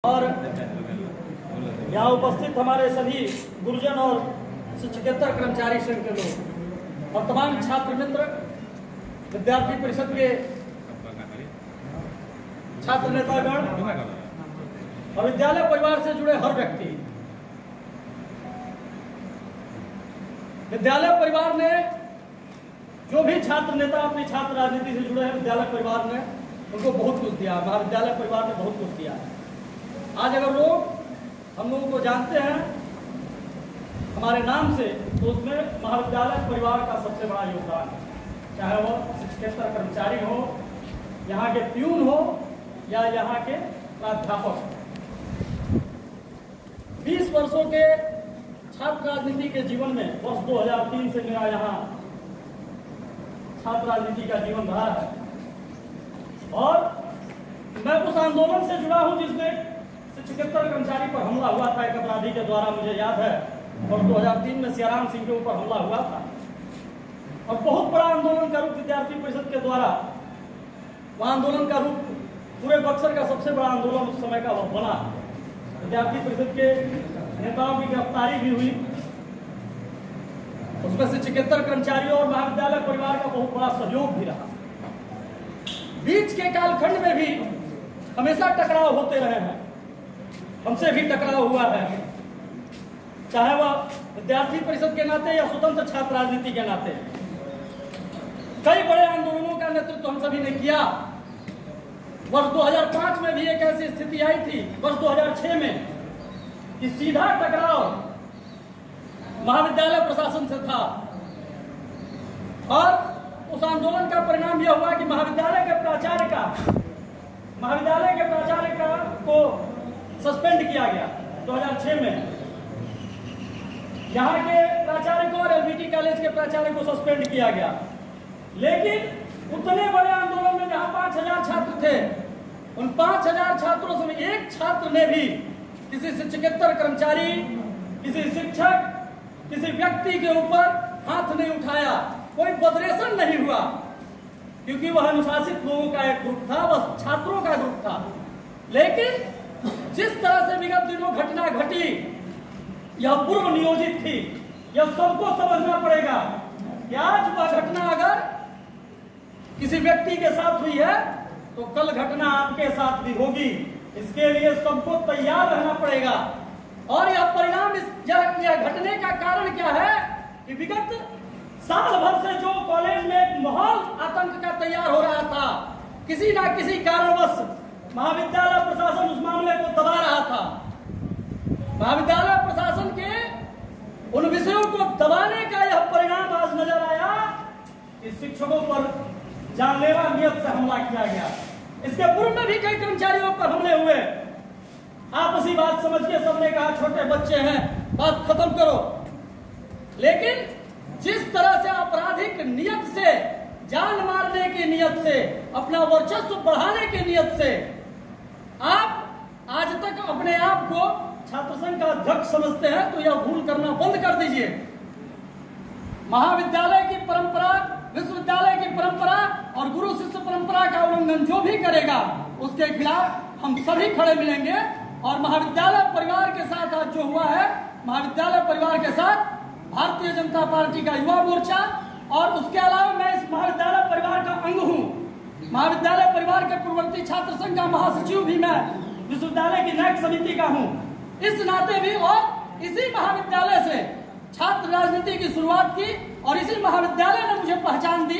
और यहाँ उपस्थित हमारे सभी गुरुजन और शिक्षकेतर कर्मचारी संघ के लोग और तमाम छात्र मित्र, विद्यार्थी परिषद के छात्र नेतागण और विद्यालय परिवार से जुड़े हर व्यक्ति। विद्यालय परिवार ने जो भी छात्र नेता अपनी छात्र राजनीति से जुड़े हैं, विद्यालय परिवार ने उनको बहुत कुछ दिया, महाविद्यालय परिवार ने बहुत कुछ दिया है। आज अगर लोग हम लोगों को जानते हैं हमारे नाम से, तो उसमें महाविद्यालय परिवार का सबसे बड़ा योगदान है। चाहे वो शिक्षकेतर कर्मचारी हो, यहाँ के प्यून हो या यहाँ के प्राध्यापक। 20 वर्षों के छात्र राजनीति के जीवन में वर्ष 2003 से मेरा यहाँ छात्र राजनीति का जीवन रहा है और मैं उस आंदोलन से जुड़ा हूँ जिसमें शिक्षकेतर कर्मचारी पर हमला हुआ था एक अपराधी के द्वारा। मुझे याद है वर्ष 2003 में सियाराम सिंह के ऊपर हमला हुआ था और बहुत बड़ा आंदोलन का रूप विद्यार्थी परिषद के द्वारा, वह आंदोलन का रूप पूरे बक्सर का सबसे बड़ा आंदोलन उस समय का वह बना। विद्यार्थी परिषद के नेताओं की गिरफ्तारी भी हुई, उसमें शिक्षकेतर कर्मचारियों और महाविद्यालय परिवार का बहुत बड़ा सहयोग भी रहा। बीच के कालखंड में भी हमेशा टकराव होते रहे हैं, हमसे भी टकराव हुआ है, चाहे वह विद्यार्थी परिषद के नाते या स्वतंत्र छात्र राजनीति के नाते। कई बड़े आंदोलनों का नेतृत्व हम सभी ने किया। वर्ष 2005 में भी एक ऐसी स्थिति आई थी, वर्ष 2006 में, कि सीधा टकराव महाविद्यालय प्रशासन से था और उस आंदोलन का परिणाम यह हुआ कि महाविद्यालय के प्राचार्य को सस्पेंड किया गया 2006 में। यहाँ के प्राचार्य को और एलबीटी कॉलेज के प्राचार्य को सस्पेंड किया गया। लेकिन उतने बड़े आंदोलन में जहाँ 5000 छात्र थे, उन 5000 छात्रों से एक छात्र ने भी किसी शिक्षकेतर कर्मचारी, किसी शिक्षक, किसी व्यक्ति के ऊपर हाथ नहीं उठाया, कोई बदरेशन नहीं हुआ, क्योंकि वह अनुशासित लोगों का एक ग्रुप था, वह छात्रों का ग्रुप था। लेकिन जिस तरह से विगत दिनों घटना घटी, यह पूर्व नियोजित थी। यह सबको समझना पड़ेगा कि आज वह घटना अगर किसी व्यक्ति के साथ हुई है तो कल घटना आपके साथ भी होगी। इसके लिए सबको तैयार रहना पड़ेगा। और यह परिणाम, यह घटने का कारण क्या है कि विगत साल भर से जो कॉलेज में एक माहौल आतंक का तैयार हो रहा था, किसी ना किसी कारणवश महाविद्यालय प्रशासन उस मामले को दबा रहा था। महाविद्यालय प्रशासन के उन विषयों को दबाने का यह परिणाम आज नजर आया कि शिक्षकों पर जानलेवा नियत से हमला किया गया। इसके पूर्व में भी कई कर्मचारियों पर हमले हुए। आपसी बात समझ के सबने कहा छोटे बच्चे हैं, बात खत्म करो। लेकिन जिस तरह से आपराधिक नियत से, जान मारने की नियत से, अपना वर्चस्व बढ़ाने की नियत से आप आज तक अपने आप को छात्र संघ का अध्यक्ष समझते हैं, तो यह भूल करना बंद कर दीजिए। महाविद्यालय की परंपरा, विश्वविद्यालय की परंपरा और गुरु शिष्य परंपरा का उल्लंघन जो भी करेगा, उसके खिलाफ हम सभी खड़े मिलेंगे। और महाविद्यालय परिवार के साथ आज जो हुआ है, महाविद्यालय परिवार के साथ भारतीय जनता पार्टी का युवा मोर्चा, और उसके अलावा मैं इस महाविद्यालय परिवार का अंग हूँ। महाविद्यालय परिवार के पूर्ववर्ती छात्र संघ का महासचिव भी मैं विश्वविद्यालय की न्यायिक समिति का हूँ। इस नाते भी, और इसी महाविद्यालय से छात्र राजनीति की शुरुआत की और इसी महाविद्यालय ने मुझे पहचान दी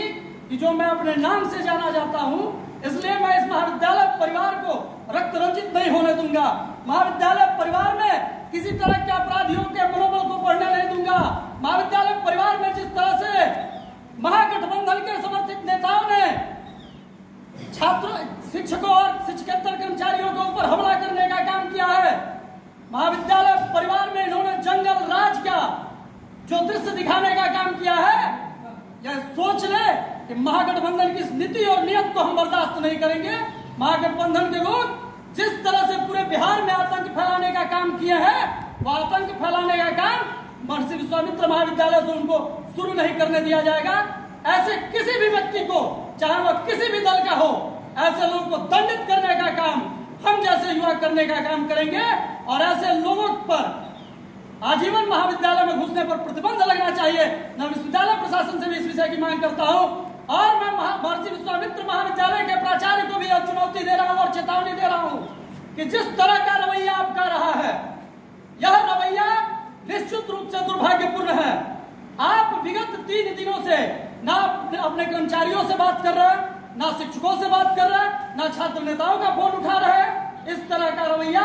कि जो मैं अपने नाम से जाना जाता हूँ, इसलिए मैं इस महाविद्यालय परिवार को रक्त रंजित नहीं होने दूंगा। महाविद्यालय परिवार में किसी तरह के अपराधियों के मनोबल को बढ़ने नहीं दूंगा। महाविद्यालय परिवार में जिस तरह से महागठबंधन के समर्थित नेताओं ने छात्रों, शिक्षकों और शिक्षकेतर कर्मचारियों के ऊपर हमला करने का काम किया है, महाविद्यालय परिवार में इन्होंने जंगल राज का जो दृश्य दिखाने का काम किया है, यह सोच ले कि महागठबंधन की नीति और नियत को हम बर्दाश्त नहीं करेंगे। महागठबंधन के लोग जिस तरह से पूरे बिहार में आतंक फैलाने का काम किए हैं, वह आतंक फैलाने का काम महर्षि विश्वामित्र महाविद्यालय से उनको शुरू नहीं करने दिया जाएगा। ऐसे किसी भी व्यक्ति को, चाहे वह किसी भी दल का हो, ऐसे लोगों को दंडित करने का काम हम जैसे युवा करने का काम करेंगे और ऐसे लोगों पर आजीवन महाविद्यालय में घुसने पर प्रतिबंध लगना चाहिए। मैं विश्वविद्यालय प्रशासन से भी इस विषय की मांग करता हूं और मैं महर्षि विश्वामित्र महाविद्यालय के प्राचार्य को भी यह चुनौती दे रहा हूं और चेतावनी दे रहा हूं कि जिस तरह का रवैया आपका रहा है, यह रवैया निश्चित रूप से दुर्भाग्यपूर्ण है। आप विगत 3 दिनों से ना अपने कर्मचारियों से बात कर रहे हैं, ना शिक्षकों से बात कर रहे हैं, ना छात्र नेताओं का फोन उठा रहे हैं। इस तरह का रवैया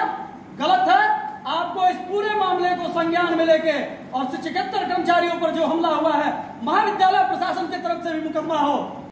गलत है। आपको इस पूरे मामले को संज्ञान में लेके और शिक्षकेतर कर्मचारियों पर जो हमला हुआ है, महाविद्यालय प्रशासन की तरफ से भी मुकदमा हो।